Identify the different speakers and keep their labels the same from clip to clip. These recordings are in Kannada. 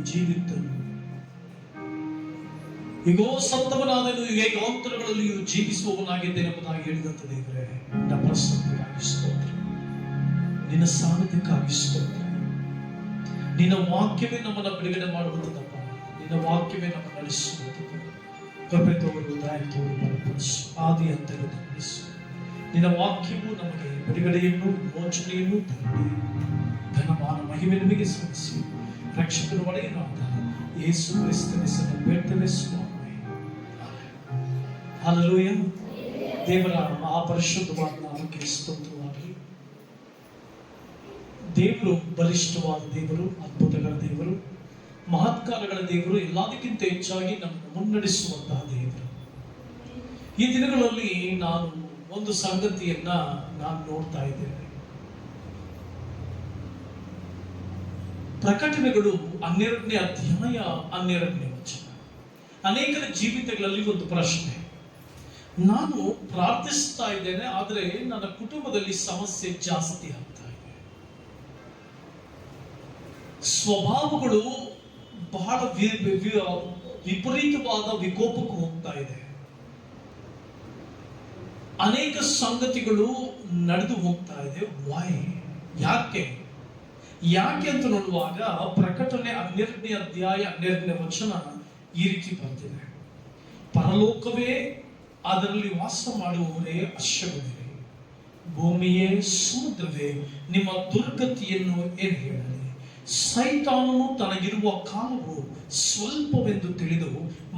Speaker 1: ಜೀವಿದ್ದನು. ಈಗೋ ಸತ್ತವನಾದನು, ಈಗ ಯುಗಾಂತರಗಳಲ್ಲಿಯೂ ಜೀವಿಸುವವನಾಗಿದ್ದೇನೆ ಎಂಬುದಾಗಿ ಹೇಳಿದಂತ ದೇವರೇ, ನಿನ್ನ ಪ್ರಸನ್ನತೆಗಾಗಿ ಸ್ತೋತ್ರ, ನಿನ್ನ ಸಾನ್ನಿಧ್ಯಕ್ಕಾಗಿ ಸ್ತೋತ್ರ. ನಿನ್ನ ವಾಕ್ಯವೇ ನಮ್ಮನ್ನು ಬಿಡುಗಡೆ ಮಾಡುವಂಥದ್ದಪ್ಪ. ನಿನ್ನ ವಾಕ್ಯವೇ ನಮ್ಮ ನಡೆಸುವಂಥದ್ದು. ಕೃಪೆ ತೋರು, ದಯ ತೋರು, ಬಲಪಡಿಸು, ಆದಿ ಅಂತರನ್ನು ಗಮನಿಸು. ನಿನ್ನ ವಾಕ್ಯವು ನಮಗೆ ಬಿಡುಗಡೆಯನ್ನು, ಮೋಚನೆಯನ್ನು ತಂದು ಘನಮಾನ ಮಹಿಮೆ ನಿಮಗೆ ಸಲ್ಲಿಸಿ ರಕ್ಷಕನ ಒಡೆಯನಾದ ಯೇಸು ಕ್ರಿಸ್ತನ ಹೆಸರನ್ನು ಬೇಡ್ತೇವೆ ಸ್ವಾಮಿ. ಹಲ್ಲೆಲೂಯಾ. ದೇವರ ಆ ಪರಿಶುದ್ಧವಾದ ನಾಮಕ್ಕೆ ಸ್ತೋತ್ರವಾಗಲಿ. ದೇವರು ಬಲಿಷ್ಠವಾದ ದೇವರು, ಅದ್ಭುತಗಳ ದೇವರು, ಮಹತ್ಕಾರಗಳ ದೇವರು, ಎಲ್ಲದಕ್ಕಿಂತ ಹೆಚ್ಚಾಗಿ ನಮ್ಮನ್ನು ಮುನ್ನಡೆಸುವಂತಹ ದೇವರು. ಈ ದಿನಗಳಲ್ಲಿ ನಾನು ಒಂದು ಸಂಗತಿಯನ್ನ ನಾನು ನೋಡ್ತಾ ಇದ್ದೇನೆ. ಪ್ರಕಟಣೆಗಳು 12ನೇ ಅಧ್ಯಾಯ 12ನೇ ವಚನ. ಅನೇಕರ ಜೀವಿತಗಳಲ್ಲಿ ಒಂದು ಪ್ರಶ್ನೆ, ನಾನು ಪ್ರಾರ್ಥಿಸ್ತಾ ಇದ್ದೇನೆ, ಆದರೆ ನನ್ನ ಕುಟುಂಬದಲ್ಲಿ ಸಮಸ್ಯೆ ಜಾಸ್ತಿ ಆಗ್ತಾ ಇದೆ. ಸ್ವಭಾವಗಳು ಬಹಳ ವಿಪರೀತವಾದ ವಿಕೋಪಕ್ಕೆ ಹೋಗ್ತಾ ಇದೆ. ಅನೇಕ ಸಂಗತಿಗಳು ನಡೆದು ಹೋಗ್ತಾ ಇದೆ. ವೈ? ಯಾಕೆ ಅಂತ ನೋಡುವಾಗ ಪ್ರಕಟಣೆ 12ನೇ ಅಧ್ಯಾಯ 12ನೇ ವಚನ ಈ ರೀತಿ ಬರ್ತಿದೆ. ಪರಲೋಕವೇ ಅದರಲ್ಲಿ ವಾಸ ಮಾಡುವವರೇ ಅಶ್ವಗಳಿವೆ, ಭೂಮಿಯೇ ಸಮುದ್ರವೇ ನಿಮ್ಮ ದುರ್ಗತಿಯನ್ನು ಏನು ಹೇಳಲಿ. ಸೈತಾನನು ತನಗಿರುವ ಕಾಲವು ಸ್ವಲ್ಪವೆಂದು ತಿಳಿದು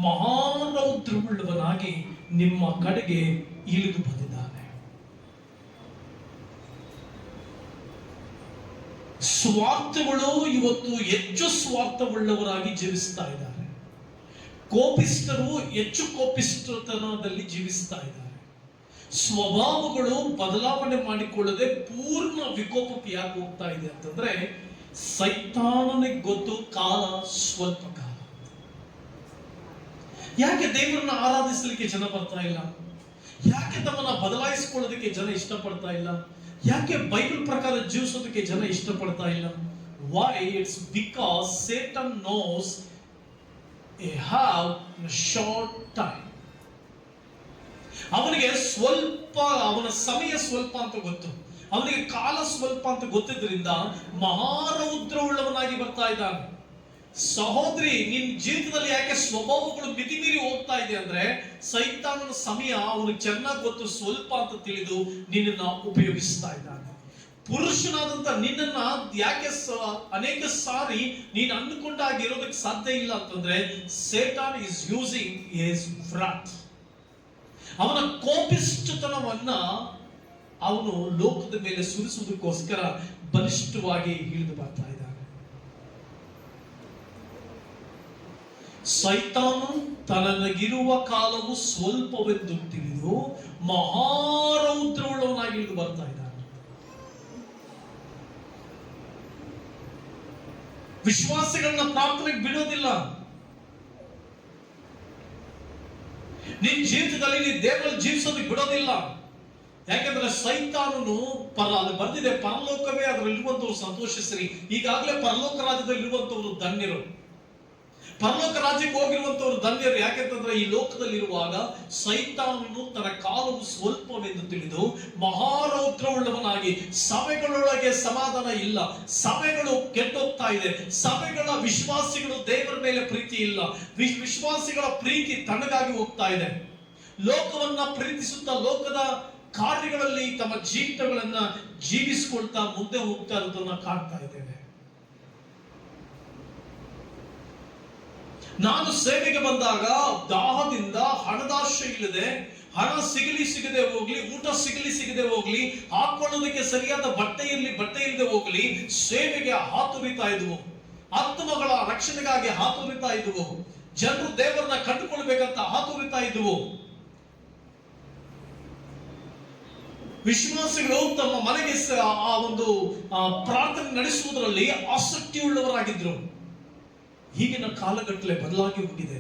Speaker 1: ಮಹಾರೌದ್ರವುಳ್ಳವನಾಗಿ ನಿಮ್ಮ ಕಡೆಗೆ ಇಳಿದು ಬಂದಿದ್ದಾನೆ. ಸ್ವಾರ್ಥಗಳು ಇವತ್ತು ಹೆಚ್ಚು ಸ್ವಾರ್ಥವುಳ್ಳವರಾಗಿ ಜೀವಿಸ್ತಾ ಇದ್ದಾರೆ. ಕೋಪಿಸ್ತರು ಹೆಚ್ಚು ಕೋಪಿಸ್ತತನದಲ್ಲಿ ಜೀವಿಸ್ತಾ ಇದ್ದಾರೆ. ಸ್ವಭಾವಗಳು ಬದಲಾವಣೆ ಮಾಡಿಕೊಳ್ಳದೆ ಪೂರ್ಣ ವಿಕೋಪಕ್ಕೆ ಯಾಕೆ ಹೋಗ್ತಾ ಇದೆ ಅಂತಂದ್ರೆ, ಸೈತಾನನಿಗೆ ಗೊತ್ತು ಕಾಲ ಸ್ವಲ್ಪ ಕಾಲ. ಯಾಕೆ ದೇವರನ್ನ ಆರಾಧಿಸಲಿಕ್ಕೆ ಜನ ಬರ್ತಾ ಇಲ್ಲ? ಯಾಕೆ ತಮ್ಮನ್ನ ಬದಲಾಯಿಸಿಕೊಳ್ಳೋದಕ್ಕೆ ಜನ ಇಷ್ಟಪಡ್ತಾ ಇಲ್ಲ? ಯಾಕೆ ಬೈಬಲ್ ಪ್ರಕಾರ ಜೀವಿಸೋದಕ್ಕೆ ಜನ ಇಷ್ಟಪಡ್ತಾ ಇಲ್ಲ? Why? It's because Satan knows they have a short time. ಅವನಿಗೆ ಸ್ವಲ್ಪ, ಅವನ ಸಮಯ ಸ್ವಲ್ಪ ಅಂತ ಗೊತ್ತು, ಅವನಿಗೆ ಕಾಲ ಸ್ವಲ್ಪ ಅಂತ ಗೊತ್ತಿದ್ರಿಂದ ಮಹಾರೌದ್ರವುಳ್ಳವನಾಗಿ ಬರ್ತಾ ಇದ್ದಾನೆ. ಸಹೋದರಿ, ನಿನ್ನ ಜೀವಿತದಲ್ಲಿ ಯಾಕೆ ಸ್ವಭಾವಗಳು ಮಿತಿಮೀರಿ ಹೋಗ್ತಾ ಇದೆ ಅಂದ್ರೆ, ಸೈತಾನನ ಸಮಯ ಅವನಿಗೆ ಚೆನ್ನಾಗಿ ಗೊತ್ತು, ಸ್ವಲ್ಪ ಅಂತ ತಿಳಿದು ನಿನ್ನನ್ನ ಉಪಯೋಗಿಸ್ತಾ ಇದ್ದಾನೆ. ಪುರುಷನಾದಂತ ನಿನ್ನನ್ನ ಯಾಕೆ ಅನೇಕ ಸಾರಿ ನೀನು ಅಂದುಕೊಂಡಾಗಿರೋದಕ್ಕೆ ಸಾಧ್ಯ ಇಲ್ಲ ಅಂತಂದ್ರೆ, ಸೇಟಾನ್ ಇಸ್ ಯೂಸಿಂಗ್ ಹಿಸ್ ವ್ರಾತ್. ಅವನ ಕೋಪಿಷ್ಠತನವನ್ನ ಅವನು ಲೋಕದ ಮೇಲೆ ಸುರಿಸುವುದಕ್ಕೋಸ್ಕರ ಬಲಿಷ್ಠವಾಗಿ ಇಳಿದು ಬರ್ತಾ ಇದ್ದಾನೆ. ಸೈತಾನು ತನಗಿರುವ ಕಾಲವು ಸ್ವಲ್ಪವೆಂದು ತಿಳಿದು ಮಹಾರೌದ್ರವುಳ್ಳವನಾಗಿ ಇಳಿದು ಬರ್ತಾ ಇದ್ದಾನೆ. ವಿಶ್ವಾಸಿಗಳನ್ನ ಪ್ರಾರ್ಥನೆಗೆ ಬಿಡೋದಿಲ್ಲ. ನಿನ್ನ ಜೀವಿತದಲ್ಲಿ ನೀನು ದೇವರಲ್ಲಿ ಜೀವಿಸೋದಕ್ಕೆ ಬಿಡೋದಿಲ್ಲ. ಯಾಕೆಂದ್ರೆ ಸೈತಾನನು ಅಲ್ಲಿ ಬಂದಿದೆ, ಪರಲೋಕವೇ ಅದರಲ್ಲಿರುವಂತವ್ರು ಸಂತೋಷಿಸ್ರಿ. ಈಗಾಗಲೇ ಪರಲೋಕ ರಾಜ್ಯದಲ್ಲಿ ಇರುವಂತವ್ರು ಧನ್ಯರು, ಪರಲೋಕ ರಾಜ್ಯಕ್ಕೆ ಹೋಗಿರುವಂತವ್ರು ಧನ್ಯರು. ಯಾಕೆಂತಂದ್ರೆ ಈ ಲೋಕದಲ್ಲಿರುವಾಗ ಸೈತಾನನು ತನ್ನ ಕಾಲವು ಸ್ವಲ್ಪವೆಂದು ತಿಳಿದು ಮಹಾರೌದ್ರವುಳ್ಳವನಾಗಿ, ಸಭೆಗಳೊಳಗೆ ಸಮಾಧಾನ ಇಲ್ಲ, ಸಭೆಗಳು ಕೆಟ್ಟೋಗ್ತಾ ಇದೆ, ಸಭೆಗಳ ವಿಶ್ವಾಸಿಗಳು ದೇವರ ಮೇಲೆ ಪ್ರೀತಿ ಇಲ್ಲ, ವಿಶ್ವಾಸಿಗಳ ಪ್ರೀತಿ ತಣ್ಣಗಾಗಿ ಹೋಗ್ತಾ ಇದೆ. ಲೋಕವನ್ನ ಪ್ರೀತಿಸುತ್ತಾ ಲೋಕದ ಕಾರ್ಯಗಳಲ್ಲಿ ತಮ್ಮ ಜೀವಿತಗಳನ್ನ ಜೀವಿಸಿಕೊಳ್ತಾ ಮುಂದೆ ಹೋಗ್ತಾ ಇರೋದನ್ನ ಕಾಣ್ತಾ ಇದ್ದೇವೆ. ನಾನು ಸೇವೆಗೆ ಬಂದಾಗ ದಾಹದಿಂದ, ಹಣದಾಶೆ ಇಲ್ಲದೆ, ಹಣ ಸಿಗದೆ ಹೋಗ್ಲಿ, ಊಟ ಸಿಗದೆ ಹೋಗ್ಲಿ, ಹಾಕೊಳ್ಳೋದಕ್ಕೆ ಸರಿಯಾದ ಬಟ್ಟೆ ಇಲ್ಲದೆ ಹೋಗ್ಲಿ, ಸೇವೆಗೆ ಹಾತೊರಿತಾ ಇದ್ವು. ಆತ್ಮಗಳ ರಕ್ಷಣೆಗಾಗಿ ಹಾತೊರಿತಾ ಇದ್ವು. ಜನರು ದೇವರನ್ನ ಕಂಡುಕೊಳ್ಬೇಕಂತ ಹಾತೊರಿತಾ ಇದ್ವು. ವಿಶ್ವಾಸಿಗಳು ತಮ್ಮ ಮನೆಗೆ ಆ ಒಂದು ಪ್ರಾರ್ಥನೆ ನಡೆಸುವುದರಲ್ಲಿ ಆಸಕ್ತಿಯುಳ್ಳವರಾಗಿದ್ರು. ಈಗಿನ ಕಾಲಘಟ್ಟಲೆ ಬದಲಾಗಿ ಹೋಗಿದೆ.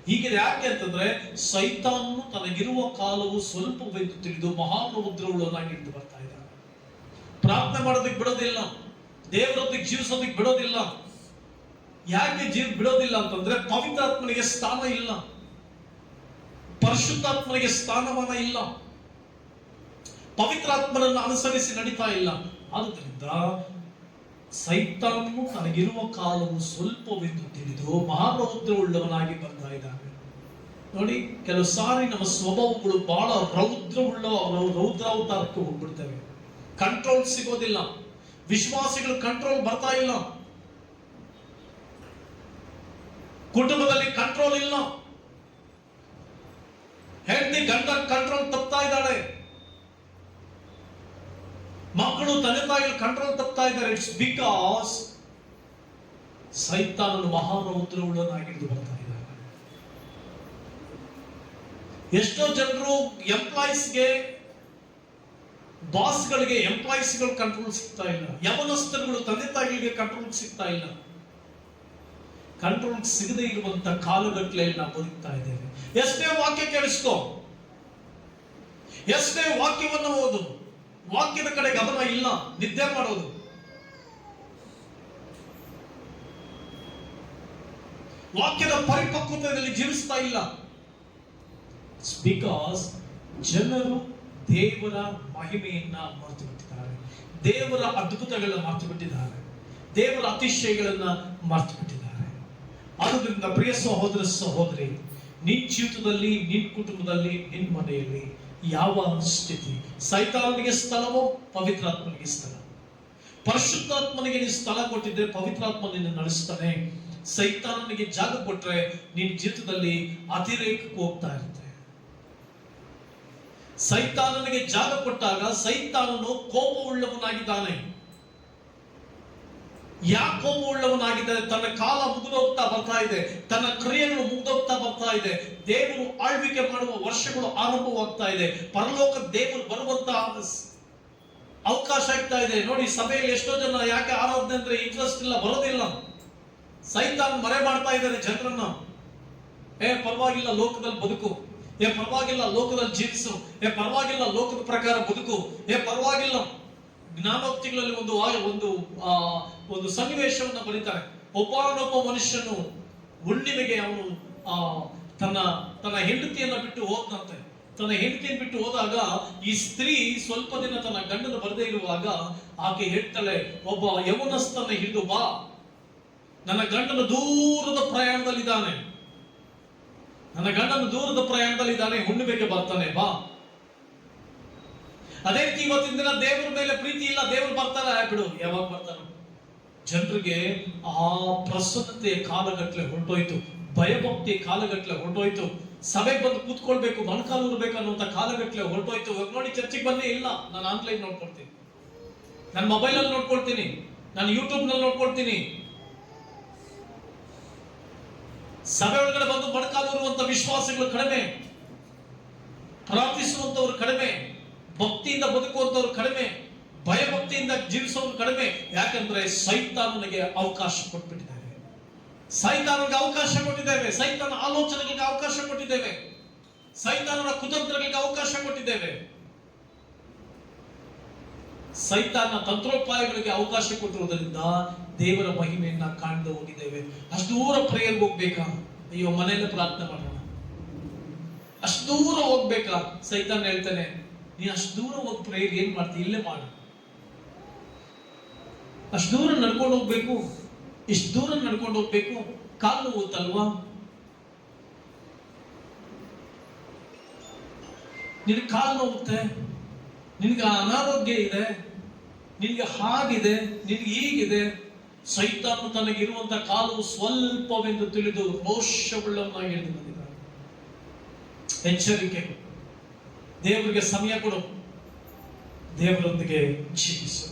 Speaker 1: ಹೀಗಿದೆ ಯಾಕೆ ಅಂತಂದ್ರೆ, ಸೈತಾನನು ತನಗಿರುವ ಕಾಲವು ಸ್ವಲ್ಪವೆಂದು ತಿಳಿದು ಮಹಾರೌದ್ರವುಳ್ಳವನಾಗಿ ಇಳಿದು ಬರ್ತಾ ಇದ್ದಾನೆ. ಪ್ರಾರ್ಥನೆ ಮಾಡೋದಕ್ಕೆ ಬಿಡೋದಿಲ್ಲ, ದೇವರೊಂದಿಗೆ ಜೀವಿಸೋದಕ್ಕೆ ಬಿಡೋದಿಲ್ಲ. ಯಾಕೆ ಬಿಡೋದಿಲ್ಲ ಅಂತಂದ್ರೆ ಪವಿತ್ರಾತ್ಮನಿಗೆ ಸ್ಥಾನ ಇಲ್ಲ, ಪರಿಶುದ್ಧಾತ್ಮನಿಗೆ ಸ್ಥಾನಮಾನ ಇಲ್ಲ, ಪವಿತ್ರಾತ್ಮನನ್ನು ಅನುಸರಿಸಿ ನಡೀತಾ ಇಲ್ಲ. ಆದುದರಿಂದ ಸೈತಾನನು ತನಗಿರುವ ಕಾಲವು ಸ್ವಲ್ಪವೆಂದು ತಿಳಿದು ಮಹಾರೌದ್ರವುಳ್ಳವನಾಗಿ ಬರ್ತಾ ಇದ್ದಾನೆ. ನೋಡಿ, ಕೆಲವು ಸಾರಿ ನಮ್ಮ ಸ್ವಭಾವಗಳು ಬಹಳ ರೌದ್ರಾವತಾರಕ್ಕೆ ಹೋಗ್ಬಿಡ್ತವೆ. ಕಂಟ್ರೋಲ್ ಸಿಗೋದಿಲ್ಲ, ವಿಶ್ವಾಸಿಗಳು ಕಂಟ್ರೋಲ್ ಬರ್ತಾ ಇಲ್ಲ, ಕುಟುಂಬದಲ್ಲಿ ಕಂಟ್ರೋಲ್ ಇಲ್ಲ, ಹೆಂಡತಿ ಗಂಡ ಕಂಟ್ರೋಲ್ ತಪ್ತಾ ಇದ್ದಾಳೆ, ಮಕ್ಕಳು ತಂದೆ ತಾಯಿಗಳು ಕಂಟ್ರೋಲ್ ತಪ್ತಾ ಇದ್ದಾರೆ. ಇಟ್ಸ್ ಬಿಕಾಸ್ ಸೈತಾನನು ಮಹಾರೌದ್ರವುಳ್ಳನಾಗಿದ್ದು ಬರ್ತಾ ಇದ್ದಾನೆ. ಎಷ್ಟೋ ಜನರು ಎಂಪ್ಲಾಯೀಸ್ಗೆ, ಬಾಸ್ಗಳಿಗೆ ಎಂಪ್ಲಾಯೀಸ್ಗಳು ಕಂಟ್ರೋಲ್ ಸಿಗ್ತಾ ಇಲ್ಲ, ಯವನಸ್ಥರುಗಳು ತಂದೆ ತಾಯಿಗಳಿಗೆ ಕಂಟ್ರೋಲ್ ಸಿಗ್ತಾ ಇಲ್ಲ. ಕಂಟ್ರೋಲ್ ಸಿಗದೆ ಇರುವಂತ ಕಾಲಗಟ್ಟಲೆಯಲ್ಲಿ ನಾವು ಬದುಕ್ತಾ ಇದ್ದೇವೆ. ಎಷ್ಟೇ ವಾಕ್ಯ ಕೇಳಿಸ್ಕೋ, ಎಷ್ಟೇ ವಾಕ್ಯವನ್ನು ಓದು, ವಾಕ್ಯದ ಕಡೆ ಗಮನ ಇಲ್ಲ, ನಿದ್ದೆ ಮಾಡೋದು. ವಾಕ್ಯದ ಪರಿಪಕ್ವತೆಯಲ್ಲಿ ಜೀವಿಸ್ತಾ ಇಲ್ಲ. ಬಿಕಾಸ್ ಜನರು ದೇವರ ಮಹಿಮೆಯನ್ನ ಮರೆತು ಬಿಟ್ಟಿದ್ದಾರೆ, ದೇವರ ಅದ್ಭುತಗಳನ್ನ ಮರೆತು ಬಿಟ್ಟಿದ್ದಾರೆ, ದೇವರ ಅತಿಶಯಗಳನ್ನ ಮರೆತು ಬಿಟ್ಟಿದ್ದಾರೆ. ಆದುದರಿಂದ ಪ್ರಿಯ ಸಹೋದರ ಸಹೋದರಿ, ನಿನ್ ಜೀವಿತದಲ್ಲಿ, ನಿನ್ ಕುಟುಂಬದಲ್ಲಿ, ನಿನ್ ಮನೆಯಲ್ಲಿ ಯಾವ ಸ್ಥಿತಿ? ಸೈತಾನನಿಗೆ ಸ್ಥಳವೋ ಪವಿತ್ರಾತ್ಮನಿಗೆ ಸ್ಥಳ? ಪರಿಶುದ್ಧಾತ್ಮನಿಗೆ ನೀನು ಸ್ಥಳ ಕೊಟ್ಟಿದ್ರೆ ಪವಿತ್ರಾತ್ಮ ನಿನ್ನ ನಡೆಸ್ತಾನೆ. ಸೈತಾನನಿಗೆ ಜಾಗ ಕೊಟ್ರೆ ನಿನ್ನ ಜೀವಿತದಲ್ಲಿ ಅತಿರೇಕಕ್ಕೆ ಹೋಗ್ತಾ ಇರುತ್ತೆ. ಸೈತಾನನಿಗೆ ಜಾಗ ಕೊಟ್ಟಾಗ ಸೈತಾನನು ಕೋಪವುಳ್ಳವನಾಗಿದ್ದಾನೆ. ಯಾಕೆ ಕೋಪವುಳ್ಳವನಾಗಿದ್ದಾರೆ? ತನ್ನ ಕಾಲ ಮುಗಿದೋಗ್ತಾ ಬರ್ತಾ ಇದೆ, ತನ್ನ ಕ್ರಿಯೆಗಳು ಮುಗಿದೋಗ್ತಾ ಬರ್ತಾ ಇದೆ, ದೇವರು ಆಳ್ವಿಕೆ ಮಾಡುವ ವರ್ಷಗಳು ಆರಂಭವಾಗ್ತಾ ಇದೆ, ಪರಲೋಕ ದೇವರು ಬರುವಂತ ಅವಕಾಶ ಆಗ್ತಾ ಇದೆ. ನೋಡಿ, ಸಭೆಯಲ್ಲಿ ಎಷ್ಟೋ ಜನ ಯಾಕೆ ಆರಾಧನೆ ಅಂದ್ರೆ ಇಂಟ್ರೆಸ್ಟ್ ಇಲ್ಲ, ಬರೋದಿಲ್ಲ. ಸೈತಾನ್ ಮರೆ ಮಾಡ್ತಾ ಇದ್ದಾರೆ ಜನರನ್ನ. ಪರವಾಗಿಲ್ಲ, ಲೋಕದಲ್ಲಿ ಬದುಕು, ಪರವಾಗಿಲ್ಲ, ಲೋಕದಲ್ಲಿ ಜೀವಿಸು, ಪರವಾಗಿಲ್ಲ, ಲೋಕದ ಪ್ರಕಾರ ಬದುಕು, ಪರವಾಗಿಲ್ಲ. ಜ್ಞಾನೋಕ್ತಿಗಳಲ್ಲಿ ಒಂದು ಸನ್ನಿವೇಶವನ್ನು ಬರೀತಾರೆ. ಒಬ್ಬನೊಬ್ಬ ಮನುಷ್ಯನು ಹುಣ್ಣಿಮೆಗೆ ಅವನು ತನ್ನ ಹೆಂಡತಿಯನ್ನ ಬಿಟ್ಟು ಹೋದಂತೆ. ತನ್ನ ಹೆಂಡತಿಯನ್ನು ಬಿಟ್ಟು ಹೋದಾಗ ಈ ಸ್ತ್ರೀ ಸ್ವಲ್ಪ ದಿನ ತನ್ನ ಗಂಡನ ಬರದೇ ಇರುವಾಗ ಆಕೆ ಹೇಳ್ತಾಳೆ, ಒಬ್ಬ ಯವನಸ್ಥನ ಹಿಡಿದು ಬಾ, ನನ್ನ ಗಂಡನ ದೂರದ ಪ್ರಯಾಣದಲ್ಲಿದ್ದಾನೆ, ನನ್ನ ಗಂಡನ ದೂರದ ಪ್ರಯಾಣದಲ್ಲಿದ್ದಾನೆ, ಹುಣ್ಣಿಮೆಗೆ ಬರ್ತಾನೆ, ಬಾ. ಅದೇ ರೀತಿ ಇವತ್ತಿನ ದಿನ ದೇವರ ಮೇಲೆ ಪ್ರೀತಿ ಇಲ್ಲ, ದೇವರು ಬರ್ತಾರೆ, ಬಿಡು, ಯಾವಾಗ ಬರ್ತಾನೆ? ಜನರಿಗೆ ಆ ಪ್ರಸನ್ನತೆಯ ಕಾಲಗಟ್ಟಲೆ ಹೊರಟೋಯ್ತು, ಭಯಭಕ್ತಿಯ ಕಾಲಗಟ್ಟಲೆ ಹೊರಟೋಯ್ತು, ಸಭೆಗೆ ಬಂದು ಕೂತ್ಕೊಳ್ಬೇಕು, ಮೊಣಕಾಲು ಇರ್ಬೇಕು ಅನ್ನುವಂತ ಕಾಲಗಟ್ಟಲೆ ಹೊರಟೋಯ್ತು. ಇವಾಗ ನೋಡಿ, ಚರ್ಚಿಗೆ ಬಂದೇ ಇಲ್ಲ, ನಾನು ಆನ್ಲೈನ್ ನೋಡ್ಕೊಳ್ತೀನಿ, ನನ್ನ ಮೊಬೈಲ್ ಅಲ್ಲಿ ನೋಡ್ಕೊಳ್ತೀನಿ, ನಾನು ಯೂಟ್ಯೂಬ್ ನಲ್ಲಿ ನೋಡ್ಕೊಳ್ತೀನಿ. ಸಭೆ ಒಳಗಡೆ ಬಂದು ಮೊಣಕಾಲು ಇರುವಂತ ವಿಶ್ವಾಸಗಳು ಕಡಿಮೆ, ಪ್ರಾರ್ಥಿಸುವಂತವ್ರು ಕಡಿಮೆ, ಭಕ್ತಿಯಿಂದ ಬದುಕುವಂತವ್ರು ಕಡಿಮೆ, ಭಯಭಕ್ತಿಯಿಂದ ಜೀವಿಸೋರು ಕಡಿಮೆ. ಯಾಕಂದ್ರೆ ಸೈತಾನನಿಗೆ ಅವಕಾಶ ಕೊಟ್ಬಿಟ್ಟಿದ್ದೇವೆ, ಸೈತಾನನಿಗೆ ಅವಕಾಶ ಕೊಟ್ಟಿದ್ದೇವೆ, ಸೈತಾನ ಆಲೋಚನೆಗಳಿಗೆ ಅವಕಾಶ ಕೊಟ್ಟಿದ್ದೇವೆ, ಸೈತಾನನ ಕುತಂತ್ರಗಳಿಗೆ ಅವಕಾಶ ಕೊಟ್ಟಿದ್ದೇವೆ, ಸೈತಾನ ತಂತ್ರೋಪಾಯಗಳಿಗೆ ಅವಕಾಶ ಕೊಟ್ಟಿರುವುದರಿಂದ ದೇವರ ಮಹಿಮೆಯನ್ನ ಕಾಣದೆ ಹೋಗಿದ್ದೇವೆ. ಅಷ್ಟು ದೂರ ಪ್ರೇಯರ್ ಹೋಗ್ಬೇಕಾ? ಅಯ್ಯೋ, ಮನೆಯಲ್ಲೇ ಪ್ರಾರ್ಥನೆ ಮಾಡೋಣ. ಅಷ್ಟು ದೂರ ಹೋಗ್ಬೇಕಾ? ಸೈತಾನ ಹೇಳ್ತಾನೆ, ನೀನು ಅಷ್ಟು ದೂರ ಹೋಗಿ ಪ್ರೇಯರ್ ಏನ್ ಮಾಡ್ತೀವಿ, ಇಲ್ಲೇ ಮಾಡು. ಅಷ್ಟು ದೂರ ನಡ್ಕೊಂಡು ಹೋಗ್ಬೇಕು, ಇಷ್ಟು ದೂರ ನಡ್ಕೊಂಡು ಹೋಗ್ಬೇಕು, ಕಾಲು ನೋವುತ್ತಲ್ವಾ? ನಿನಗೆ ಕಾಲು ನೋವುತ್ತೆ, ನಿನ್ಗೆ ಅನಾರೋಗ್ಯ ಇದೆ, ನಿನ್ಗೆ ಹಾಗಿದೆ, ನಿನ್ಗೆ ಹೀಗಿದೆ. ಸೈತಾನು ತನಗಿರುವಂತ ಕಾಲವು ಸ್ವಲ್ಪವೆಂದು ತಿಳಿದು ರೋಷವುಳ್ಳವನಾಗಿ ಎದ್ದು ಬಂದಿದ್ದಾನೆ. ಎಚ್ಚರಿಕೆ, ದೇವರಿಗೆ ಸಮಯ ಕೊಡು, ದೇವರೊಂದಿಗೆ ಜೀವಿಸು.